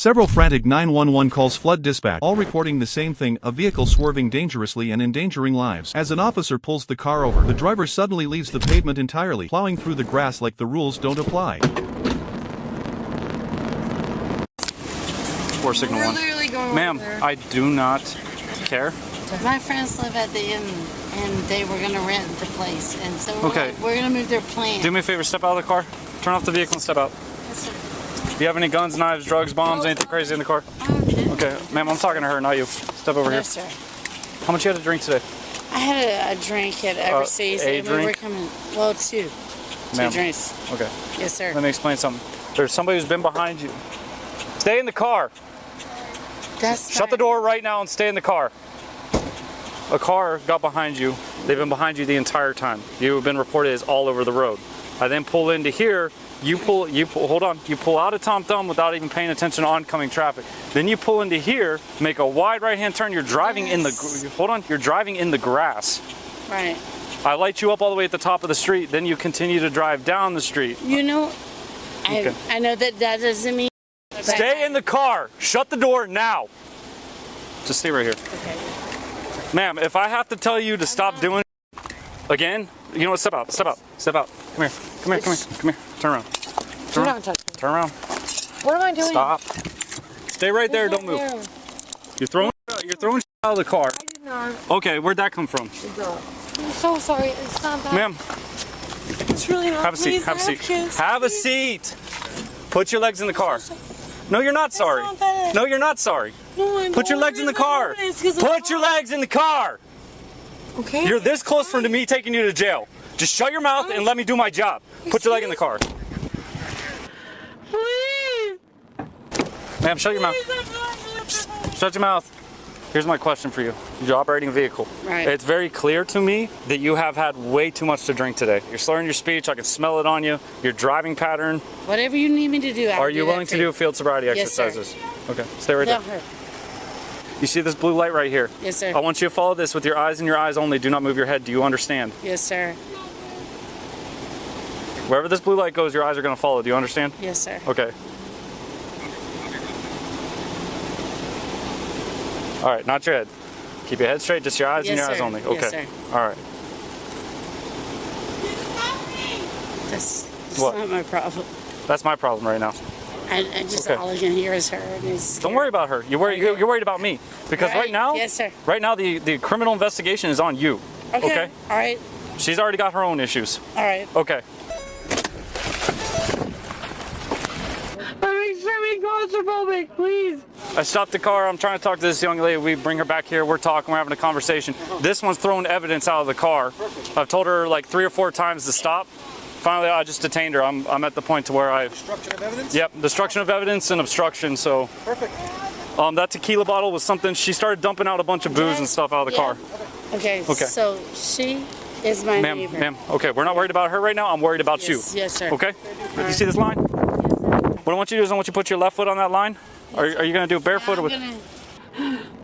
Several frantic 911 calls flood dispatch, all reporting the same thing, a vehicle swerving dangerously and endangering lives. As an officer pulls the car over, the driver suddenly leaves the pavement entirely, plowing through the grass like the rules don't apply. Signal We're one. literally going Ma'am, I do not care. My friends live at the inn, and they were going to rent the place, and so Okay. we're going to move their plant. Do me a favor, step out of the car. Turn off the vehicle and step out. Yes, sir. Do you have any guns, knives, drugs, bombs, anything crazy in the car? Okay, ma'am, I'm talking to her, not you. Step over here. Yes, sir. How much you had to drink today? I had a drink at overseas, a and we were drink? coming. Well, two Ma'am. drinks. Okay. Yes, sir. Let me explain something. There's somebody who's been behind you. Stay in the car. Shut the door right now and stay in the car. A car got behind you. They've been behind you the entire time. You've been reported as all over the road. I then pull into here. You pull out of Tom Thumb without even paying attention to oncoming traffic. Then you pull into here, make a wide right-hand turn. You're driving in the, you're driving in the grass. Right. I light you up all the way at the top of the street. Then you continue to drive down the street. You know, Okay. I know that doesn't mean. Stay in the car. Shut the door now. Just stay right here. Okay. Ma'am, if I have to tell you to stop doing it again, you know what? Step out. Step out. Step out. Come here. Come here. Come here. Come here. Turn around. Turn around. Turn around. What am I doing? Stop. Stay right there. Don't move. You're throwing out of the car. I did not. Okay, where'd that come from? I'm so sorry. It's not that. Ma'am, It's really not. have a seat. Have a seat. Have a seat. Put your legs in the car. No, you're not sorry. No, you're not sorry. No, Put your legs in the car. Put your legs in the car. Okay. You're this close from me taking you to jail. Just shut your mouth and let me do my job. Put your leg in the car. Please. Ma'am, shut your mouth. Shut your mouth. Here's my question for you. You're operating a vehicle. Right. It's very clear to me that you have had way too much to drink today. You're slurring your speech. I can smell it on you. Your driving pattern. Whatever you need me to do, Are you willing to do field sobriety Yes, sir. exercises? Okay, stay right there. Her. You see this blue light right here? Yes, sir. I want you to follow this with your eyes and your eyes only. Do not move your head. Do you understand? Yes, sir. Wherever this blue light goes, your eyes are going to follow. Do you understand? Yes, sir. Okay. All right, not your head. Keep your head straight, just your eyes and your eyes only. Okay. Yes, sir. All right. That's What? not my problem. That's my problem right now. I just Okay. all I can hear is her. And it's Don't worry about her. You're worried about me because right now, Yes, sir. right now the criminal investigation is on you. Okay. All right. She's already got her own issues. All right. Okay. I'm extremely claustrophobic, please. I stopped the car. I'm trying to talk to this young lady. We bring her back here. We're talking. We're having a conversation. This one's throwing evidence out of the car. I've told her like 3 or 4 times to stop. Finally, I just detained her. I'm at the point to where I... Destruction of evidence? Yep, destruction of evidence and obstruction, so... Perfect. That tequila bottle was something... She started dumping out a bunch of booze and stuff out of the car. Okay. Okay. So she is my neighbor. Ma'am, okay, we're not worried about her right now. I'm worried about you. Yes, sir. Okay? You see this line? What I want you to do is I want you to put your left foot on that line. Are you going to do it barefoot or with...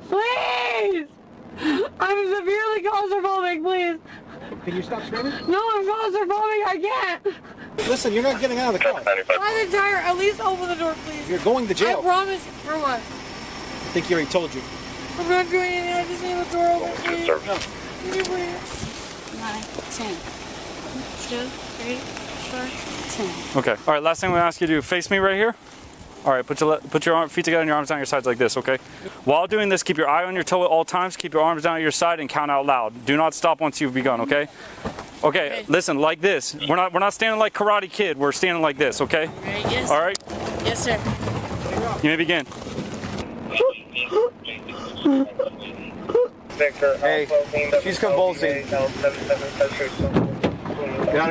Please! I'm severely claustrophobic, please. Can you stop screaming? No, I'm claustrophobic, I can't. Listen, you're not getting out of the car. Try the tire, at least open the door, please. You're going to I jail. promise. For what? I think he already told you. I'm not doing anything, I just need the door open, please. No. Can you please? 9, 10. 2, 3, 4, 10. Okay. All right, last thing I'm going to ask you to do, face me right here. All right, put your feet together and your arms down your sides like this, okay? While doing this, keep your eye on your toe at all times. Keep your arms down at your side and count out loud. Do not stop once you've begun, okay? Okay, listen, like this. We're not standing like Karate Kid. We're standing like this, okay? Right, yes. All right? Yes, sir. You may begin. Hey, she's convulsing. Get out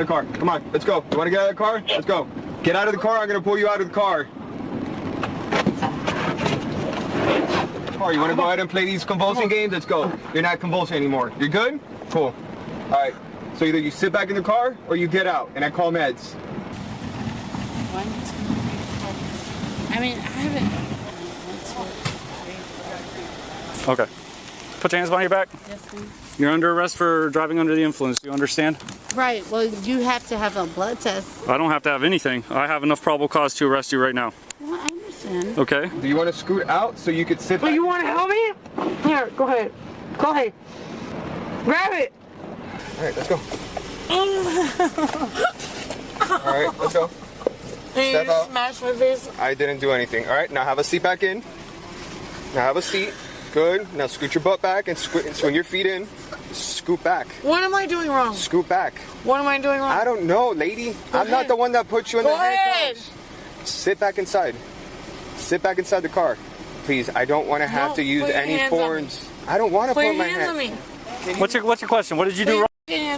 of the car. Come on, let's go. You want to get out of the car? Let's go. Get out of the car. I'm going to pull you out of the car. You want to go ahead and play these convulsing games? Let's go. You're not convulsing anymore. You're good? Cool. All right. So either you sit back in the car or you get out and I call meds. 1, 2, 3, 4. I mean, I haven't. 1, 2, 3, 4. Okay. Put your hands behind your back. Yes, please. You're under arrest for driving under the influence. Do you understand? Right. Well, you have to have a blood test. I don't have to have anything. I have enough probable cause to arrest you right now. Well, I understand can. Okay. Do you want to scoot out so you could sit But back? you want to help me? Here, go ahead. Go ahead. Grab it. All right, let's go. All right, let's go. Step out. Smash my face. I didn't do anything. All right, now have a seat back in. Now have a seat. Good. Now scoot your butt back and swing your feet in. Scoot back. What am I doing wrong? Scoot back. What am I doing wrong? I don't know, lady. I'm not the one that put you in the handcuffs. Sit back inside. Sit back inside the car. Please, I don't want to have to use any forms. I don't want to put my hands on me. What's your question? What did you do wrong?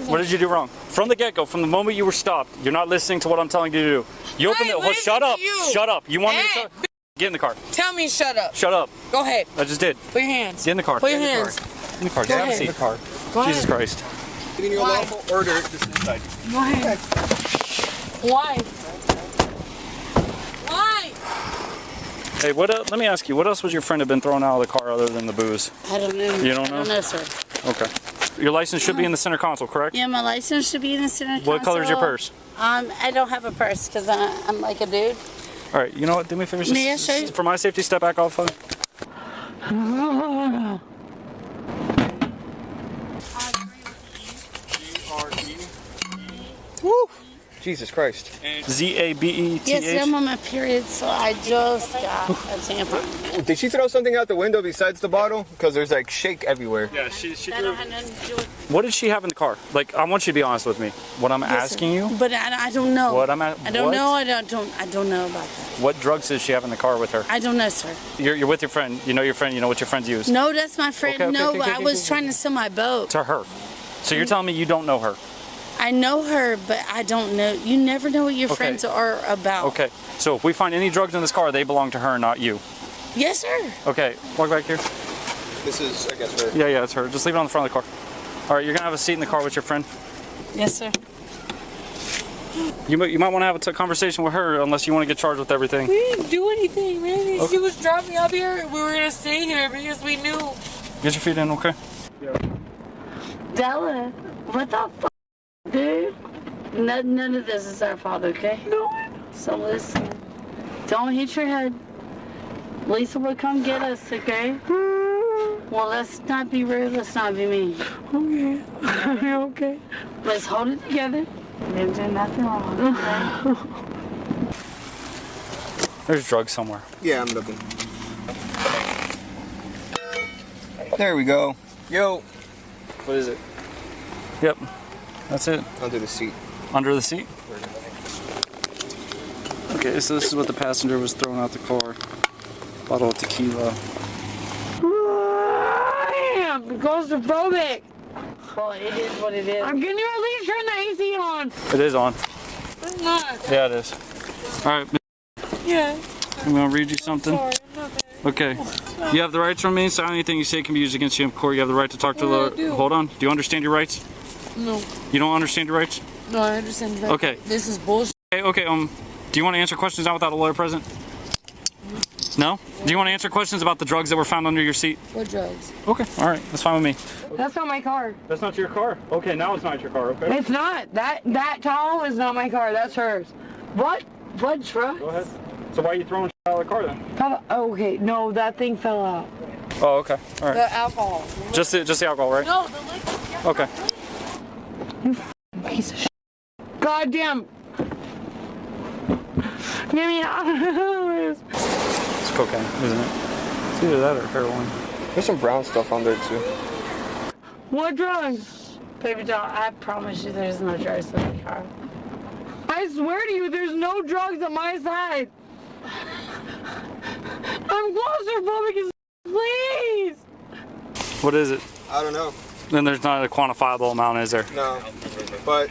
What did you do wrong? From the get-go, from the moment you were stopped, you're not listening to what I'm telling you to do. You open the shut up. Shut up. You want me to get in the car. Tell me shut up. Shut up. Go ahead. I just did. Put your hands. Get in the car. Put your hands. Get in the car. Go Have a ahead. seat. In the car. Go Jesus ahead. Christ. Giving you a lawful order to sit inside. Go ahead. Why? Why? Hey, let me ask you, what else would your friend have been throwing out of the car other than the booze? I don't know. You don't know? I don't know, sir. Okay. Your license should be in the center console, correct? Yeah, my license should be in the center console. What color is your purse? I don't have a purse because I'm like a dude. All right, you know what? Do me a favor. May I show you? For my safety, step back off of. Woo! Jesus Christ. Z-A-B-E-T-H. Yes, I'm on my period, so I just got a tampon. Did she throw something out the window besides the bottle? Because there's like shake everywhere. Yeah, she That don't have nothing to do with. What did she have in the car? Like, I want you to be honest with me. What I'm asking you? But I don't know. What I don't what? know. I don't know about that. What drugs does she have in the car with her? I don't know, sir. You're with your friend. You know your friend. You know what your friends use. No, that's my friend. Okay, no, okay, I was trying to sell my boat. To her. So you're telling me you don't know her? I know her, but I don't know. You never know what your friends are about. Okay. So if we find any drugs in this car, they belong to her, not you. Yes, sir. Okay. Walk back here. This is, I guess, her. Yeah, it's her. Just leave it on the front of the car. All right, you're gonna have a seat in the car with your friend. Yes, sir. You might want to have a conversation with her, unless you want to get charged with everything. We didn't do anything, man. She was dropping up here. We were gonna stay here because we knew. Get your feet in, okay? Dela, what the fuck, dude? None of this is our fault, okay? No. So listen, don't hit your head. Lisa will come get us, okay? Well, let's not be rude. Let's not be mean. Okay. Okay. Let's hold it together. Didn't do nothing wrong, okay? There's drugs somewhere. Yeah, I'm looking. There we go. Yo. What is it? Yep. That's it. Under the seat. Under the seat? Okay, so this is what the passenger was throwing out the car. Bottle of tequila. Damn, claustrophobic. Well, it is what it is. Can you at least turn the AC on? It is on. It's not. Yeah, it is. All right, Yeah. I'm gonna read you something. Sorry, I'm not bad. Okay. You have the right to remain silent. Anything you say can be used against you in court. You have the right to talk to What the. do I do? Hold on. Do you understand your rights? No. You don't understand your rights? No, I understand that. Okay. This is bullshit. Okay. Do you want to answer questions now without a lawyer present? No? Do you want to answer questions about the drugs that were found under your seat? What drugs? Okay. All right. That's fine with me. That's not my car. That's not your car. Okay. Now it's not your car. Okay. It's not. That towel is not my car. That's hers. What? What drugs? Go ahead. So why are you throwing out of the car then? Oh, okay. No, that thing fell out. Oh, okay. All right. The alcohol. Just the alcohol, right? No, the liquid. Okay. Piece of shit. Goddamn. Get me out. It's cocaine, isn't it? It's either that or heroin. There's some brown stuff on there too. What drugs? Baby doll, I promise you there's no drugs in the car. I swear to you, there's no drugs on my side. I'm claustrophobic as please. What is it? I don't know. Then there's not a quantifiable amount, is there? No. But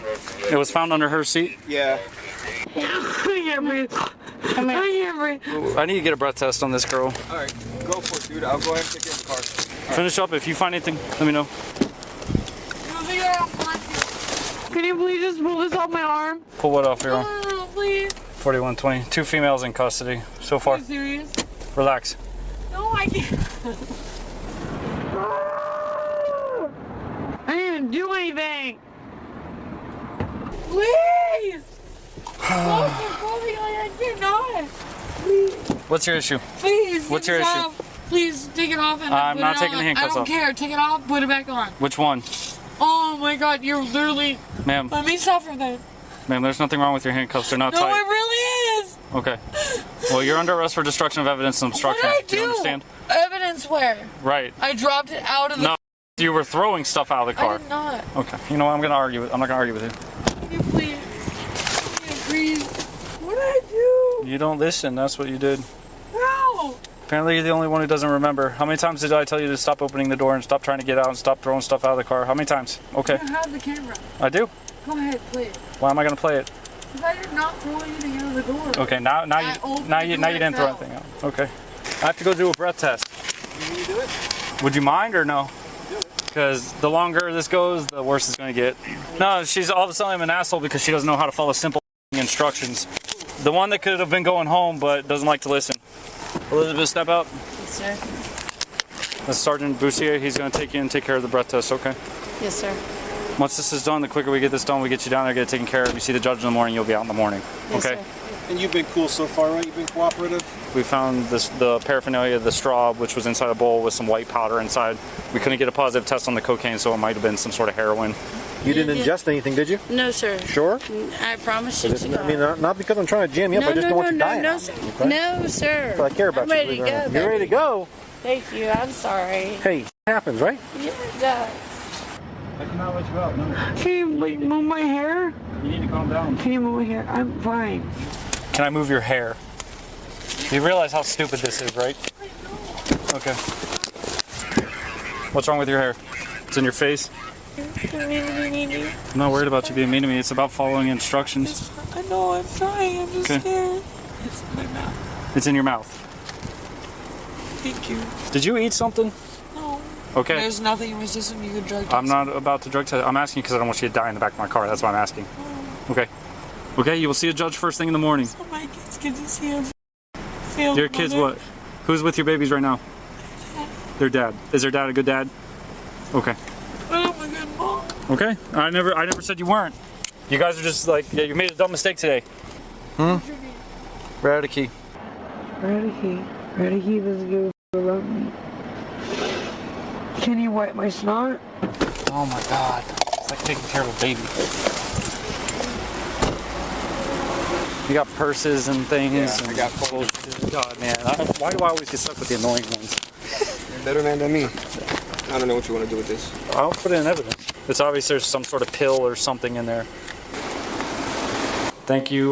It was found under her seat? yeah. I can't breathe. I can't breathe. I need to get a breath test on this girl. All right. Go for it, dude. I'll go ahead and take you in the car. Finish up. If you find anything, let me know. Can you please just pull this off my arm? Pull what off here? No, please. 4120. 2 females in custody so far. Are you serious? Relax. No, I can't. I didn't do anything. Please. Claustrophobic, I cannot. Please. What's your issue? Please. What's get your this issue? off. Please take it off and I'm put not it taking on. the handcuffs I off. don't care. Take it off. Put it back on. Which one? Oh my God! You're literally. Ma'am. Let me suffer then. Ma'am, there's nothing wrong with your handcuffs. They're not No, tight. it really is. Okay. Well, you're under arrest for destruction of evidence and obstruction. What did I do? You understand? Evidence where? Right. I dropped it out of the. No. You were throwing stuff out of the I car. did not. Okay. You know what? I'm not gonna argue with you. Can you please? Can you please? What did I do? You don't listen. That's what you did. No. Apparently, you're the only one who doesn't remember. How many times did I tell you to stop opening the door and stop trying to get out and stop throwing stuff out of the car? How many times? Okay. You have the camera. I do. Go ahead, play it. Why am I gonna play it? Because I did not throw anything out of the door. Okay. Now you didn't throw anything out. Okay. I have to go do a breath test. Can you do it? Would you mind or no? Because the longer this goes, the worse it's going to get. No, she's all of a sudden an asshole because she doesn't know how to follow simple instructions. The one that could have been going home but doesn't like to listen. Elizabeth, step out. Yes, sir. That's Sergeant Boussier. He's going to take you and take care of the breath test, okay? Yes, sir. Once this is done, the quicker we get this done, we get you down there, get it taken care of. You see the judge in the morning, you'll be out in the morning, Yes, okay? sir. And you've been cool so far, right? You've been cooperative? We found the paraphernalia, the straw, which was inside a bowl with some white powder inside. We couldn't get a positive test on the cocaine, so it might have been some sort of heroin. You didn't ingest anything, did you? No, sir. Sure? I promise you. I mean, not because I'm trying to jam you up. I just don't want you dying. No, sir. No, sir. I care about I'm you. ready to go. You're baby. ready to go? Thank you. I'm sorry. Hey, it happens, right? Yeah, it does. I cannot let you out, no. Can you like, move my hair? You need to calm down. Can you move my hair? I'm fine. Can I move your hair? You realize how stupid this is, right? Okay. What's wrong with your hair? It's in your face? I'm not worried about you being mean to me. It's about following instructions. I know, I'm trying. I'm just Okay. scared. It's in my mouth. It's in your mouth. Thank you. Did you eat something? No. Okay. There's nothing. It was just some good drug test. I'm not about to drug test. I'm asking because I don't want you to die in the back of my car. That's why I'm asking. Okay. Okay, you will see a judge first thing in the morning. Oh, my kids get to see him. Feel Your kids what? Who's with your babies right now? Their dad. Is their dad a good dad? Okay. Oh my good mom. Okay. I never said you weren't. You guys are just like, yeah, you made a dumb mistake today. Radicky. Radicky doesn't give a about me. Can you wipe my snot? Oh my god. It's like taking care of a baby. You got purses and things. Yeah, and I got bullshit. God, man. Why do I always get stuck with the annoying ones? You're a better man than me. I don't know what you want to do with this. I'll put it in evidence. It's obvious there's some sort of pill or something in there. Thank you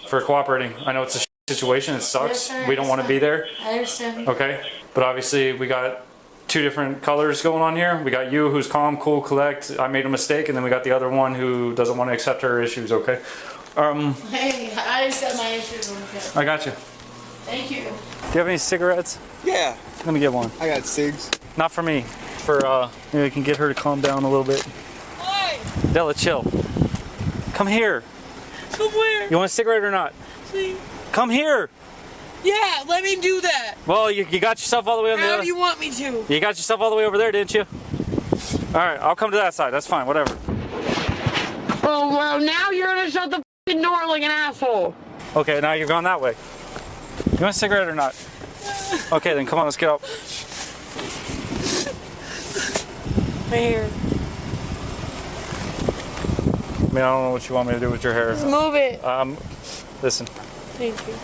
for cooperating. I know it's a situation. It sucks. Yes, sir. We don't want to be there. I understand. Okay. But obviously we got two different colors going on here. We got you who's calm, cool, collect. I made a mistake. And then we got the other one who doesn't want to accept her issues. Okay. Hey, I accept my issues. Okay. I got you. Thank you. Do you have any cigarettes? Yeah, Let me get one. I got cigs. Not for me. For maybe I can get her to calm down a little bit. Why? Dela, chill. Come here. Come where? You want a cigarette or not? Please. Come here. Yeah, let me do that. Well, you got yourself all the way on the How other. do you want me to? You got yourself all the way over there, didn't you? All right, I'll come to that side. That's fine. Whatever. Oh, well, now you're gonna shut the f***ing door like an asshole. Okay, now you're going that way. You want a cigarette or not? Okay, then come on. Let's get up. My hair. I mean, I don't know what you want me to do with your hair. Just move it. Listen. Thank you.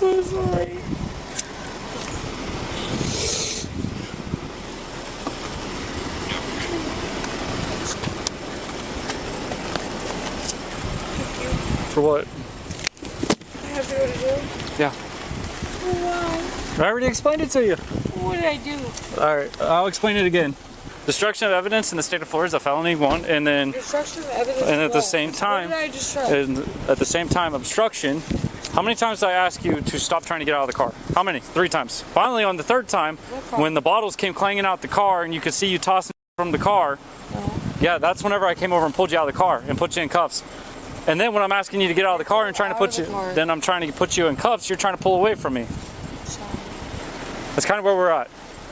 I'm sorry. For what? I have to go to jail. Yeah. Oh, I already explained it to you. wow. What did I do? All right, I'll explain it again. Destruction of evidence in the state of Florida is a felony one, and then Destruction of evidence. and at the what? same time, What did I destruct? and at the same time, obstruction. How many times did I ask you to stop trying to get out of the car? How many? 3 times. Finally, on the 3rd time, when the bottles came clanging out the car and you could see you tossing from the car, yeah, that's whenever I came over and pulled you out of the car and put you in cuffs. And then when I'm asking you to get out of the car and trying to put you, then I'm trying to put you in cuffs, you're trying to pull away from me. That's kind of where we're at.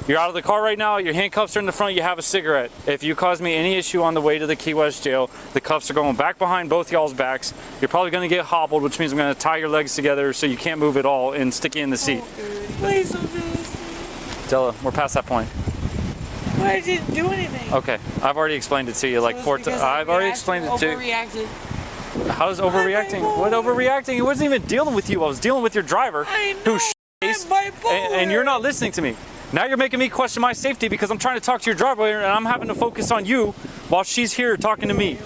You're out of the car right now. Your handcuffs are in the front. You have a cigarette. If you cause me any issue on the way to the Key West jail, the cuffs are going back behind both y'all's backs. You're probably going to get hobbled, which means I'm going to tie your legs together so you can't move at all and stick you in the seat. Please don't do this. Dela, we're past that point. I didn't do anything. Okay, I've already explained it to you like 4 times. I've already explained it to you. Overreacted. How's overreacting? What overreacting? He wasn't even dealing with you. I was dealing with your driver who and you're not listening to me. Now you're making me question my safety because I'm trying to talk to your driver and I'm having to focus on you while she's here talking to me.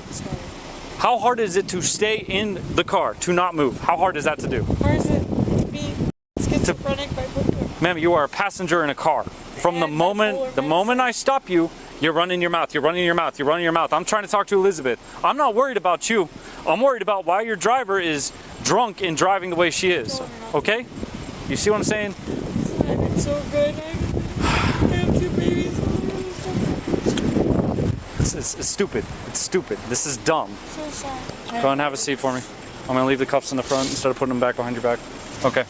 How hard is it to stay in the car, to not move? How hard is that to do? Or is it to be schizophrenic by bipolar? Ma'am, you are a passenger in a car. From the moment I stop you, you're running your mouth, you're running your mouth, you're running your mouth. I'm trying to talk to Elizabeth. I'm not worried about you. I'm worried about why your driver is drunk and driving the way she is. Okay? You see what I'm saying? It's so good. I have 2 babies. It's stupid. It's stupid. This is dumb. So sorry. Go ahead and have a seat for me. I'm going to leave the cuffs in the front instead of putting them back behind your back. Okay.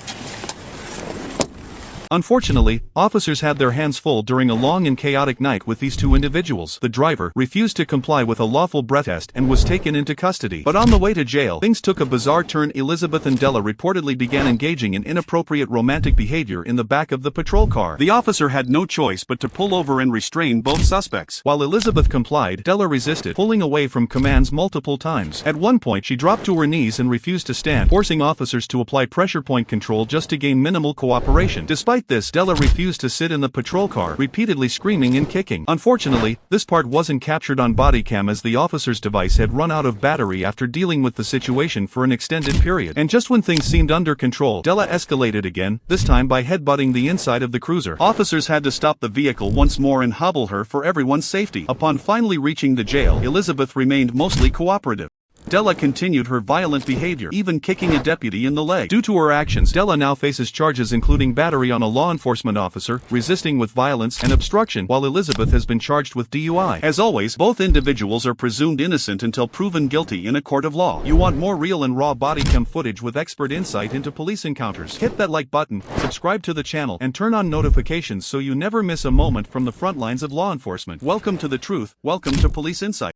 Unfortunately, officers had their hands full during a long and chaotic night with these 2 individuals. The driver refused to comply with a lawful breath test and was taken into custody. But on the way to jail, things took a bizarre turn. Elizabeth and Dela reportedly began engaging in inappropriate romantic behavior in the back of the patrol car. The officer had no choice but to pull over and restrain both suspects. While Elizabeth complied, Dela resisted, pulling away from commands multiple times. At one point, she dropped to her knees and refused to stand, forcing officers to apply pressure point control just to gain minimal cooperation. Despite this, Dela refused to sit in the patrol car, repeatedly screaming and kicking. Unfortunately, this part wasn't captured on body cam as the officer's device had run out of battery after dealing with the situation for an extended period. And just when things seemed under control, Dela escalated again, this time by headbutting the inside of the cruiser. Officers had to stop the vehicle once more and hobble her for everyone's safety. Upon finally reaching the jail, Elizabeth remained mostly cooperative. Dela continued her violent behavior, even kicking a deputy in the leg. Due to her actions, Dela now faces charges including battery on a law enforcement officer, resisting with violence, and obstruction, while Elizabeth has been charged with DUI. As always, both individuals are presumed innocent until proven guilty in a court of law. You want more real and raw body cam footage with expert insight into police encounters? Hit that like button, subscribe to the channel, and turn on notifications so you never miss a moment from the front lines of law enforcement. Welcome to the truth, welcome to Police Insight.